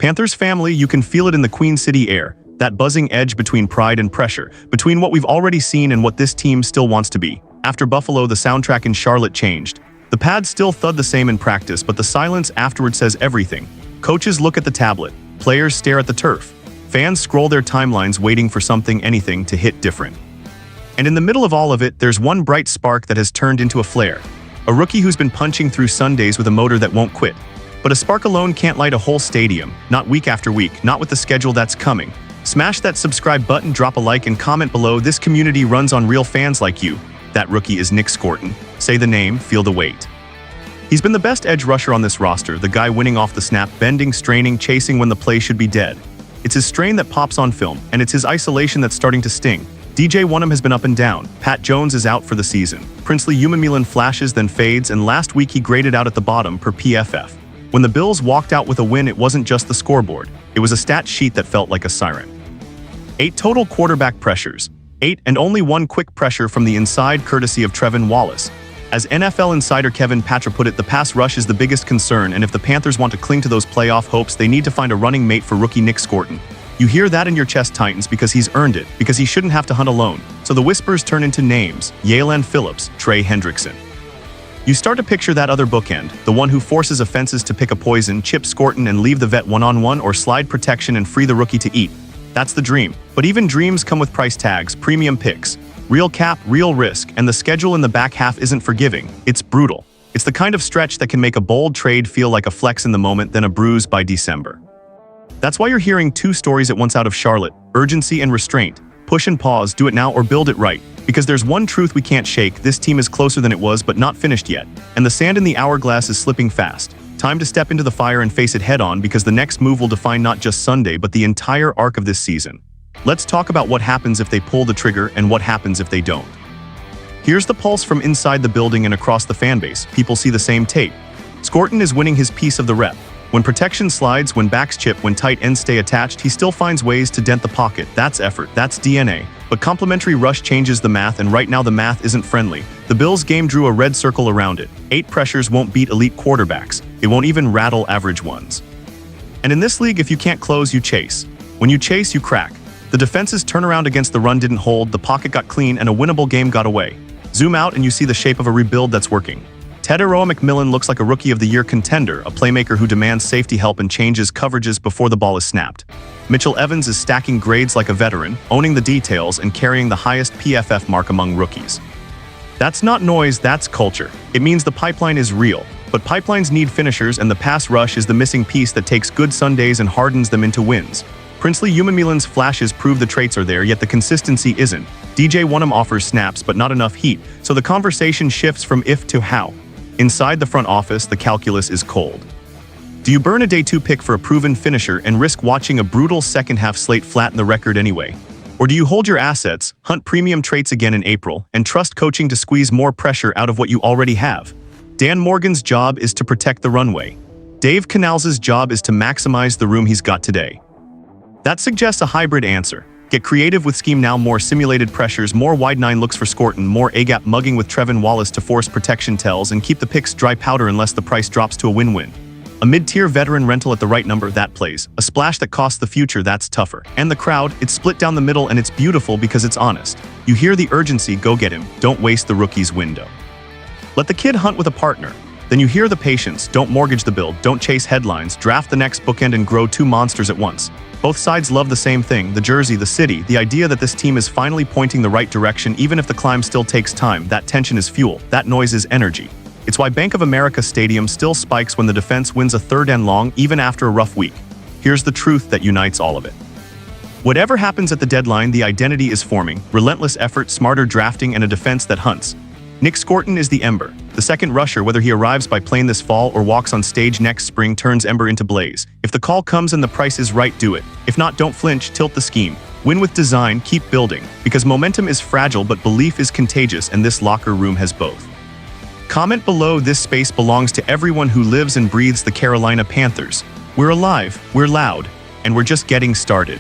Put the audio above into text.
Panthers family, you can feel it in the Queen City air, that buzzing edge between pride and pressure, between what we've already seen and what this team still wants to be. After Buffalo, the soundtrack in Charlotte changed. The pads still thud the same in practice, but the silence afterward says everything. Coaches look at the tablet, players stare at the turf, fans scroll their timelines waiting for something, anything, to hit different. And in the middle of all of it, there's one bright spark that has turned into a flare. A rookie who's been punching through Sundays with a motor that won't quit. But a spark alone can't light a whole stadium, not week after week, not with the schedule that's coming. Smash that subscribe button, drop a like, and comment below. This community runs on real fans like you. That rookie is Nick Scorton. Say the name, feel the weight. He's been the best edge rusher on this roster, the guy winning off the snap, bending, straining, chasing when the play should be dead. It's his strain that pops on film, and it's his isolation that's starting to sting. DJ Wonnum has been up and down. Pat Jones is out for the season. Princely Umanmielen flashes then fades, and last week he graded out at the bottom per PFF. When the Bills walked out with a win, it wasn't just the scoreboard. It was a stat sheet that felt like a siren. 8 total quarterback pressures. 8 and only 1 quick pressure from the inside courtesy of Trevin Wallace. As NFL insider Kevin Patra put it, the pass rush is the biggest concern, and if the Panthers want to cling to those playoff hopes, they need to find a running mate for rookie Nick Scorton. You hear that in your chest tightens because he's earned it, because he shouldn't have to hunt alone. So the whispers turn into names: Yalen Phillips, Trey Hendrickson. You start to picture that other bookend, the one who forces offenses to pick a poison, chip Scorton and leave the vet one-on-one, or slide protection and free the rookie to eat. That's the dream. But even dreams come with price tags, premium picks, real cap, real risk, and the schedule in the back half isn't forgiving. It's brutal. It's the kind of stretch that can make a bold trade feel like a flex in the moment, then a bruise by December. That's why you're hearing 2 stories at once out of Charlotte: urgency and restraint. Push and pause, do it now or build it right. Because there's one truth we can't shake: this team is closer than it was, but not finished yet. And the sand in the hourglass is slipping fast. Time to step into the fire and face it head on, because the next move will define not just Sunday, but the entire arc of this season. Let's talk about what happens if they pull the trigger and what happens if they don't. Here's the pulse from inside the building and across the fanbase. People see the same tape. Scorton is winning his piece of the rep. When protection slides, when backs chip, when tight ends stay attached, he still finds ways to dent the pocket. That's effort, that's DNA. But complementary rush changes the math, and right now the math isn't friendly. The Bills game drew a red circle around it. 8 pressures won't beat elite quarterbacks. It won't even rattle average ones. And in this league, if you can't close, you chase. When you chase, you crack. The defense's turnaround against the run didn't hold, the pocket got clean, and a winnable game got away. Zoom out and you see the shape of a rebuild that's working. Teteroa McMillan looks like a Rookie of the Year contender, a playmaker who demands safety help and changes coverages before the ball is snapped. Mitchell Evans is stacking grades like a veteran, owning the details and carrying the highest PFF mark among rookies. That's not noise, that's culture. It means the pipeline is real. But pipelines need finishers, and the pass rush is the missing piece that takes good Sundays and hardens them into wins. Princely Umanmielen's flashes prove the traits are there, yet the consistency isn't. DJ Wonnum offers snaps, but not enough heat, so the conversation shifts from if to how. Inside the front office, the calculus is cold. Do you burn a day 2 pick for a proven finisher and risk watching a brutal second-half slate flatten the record anyway? Or do you hold your assets, hunt premium traits again in April, and trust coaching to squeeze more pressure out of what you already have? Dan Morgan's job is to protect the runway. Dave Canals' job is to maximize the room he's got today. That suggests a hybrid answer. Get creative with scheme now: more simulated pressures, more wide 9 looks for Scorton, more A-gap mugging with Trevin Wallace to force protection tells, and keep the picks dry powder unless the price drops to a win-win. A mid-tier veteran rental at the right number, that plays. A splash that costs the future, that's tougher. And the crowd, it's split down the middle, and it's beautiful because it's honest. You hear the urgency: go get him, don't waste the rookie's window. Let the kid hunt with a partner. Then you hear the patience: don't mortgage the build, don't chase headlines, draft the next bookend and grow 2 monsters at once. Both sides love the same thing: the jersey, the city, the idea that this team is finally pointing the right direction even if the climb still takes time. That tension is fuel, that noise is energy. It's why Bank of America Stadium still spikes when the defense wins a 3rd and long even after a rough week. Here's the truth that unites all of it. Whatever happens at the deadline, the identity is forming: relentless effort, smarter drafting, and a defense that hunts. Nick Scorton is the ember. The second rusher, whether he arrives by plane this fall or walks on stage next spring, turns ember into blaze. If the call comes and the price is right, do it. If not, don't flinch, tilt the scheme. Win with design, keep building. Because momentum is fragile, but belief is contagious, and this locker room has both. Comment below. This space belongs to everyone who lives and breathes the Carolina Panthers. We're alive, we're loud, and we're just getting started.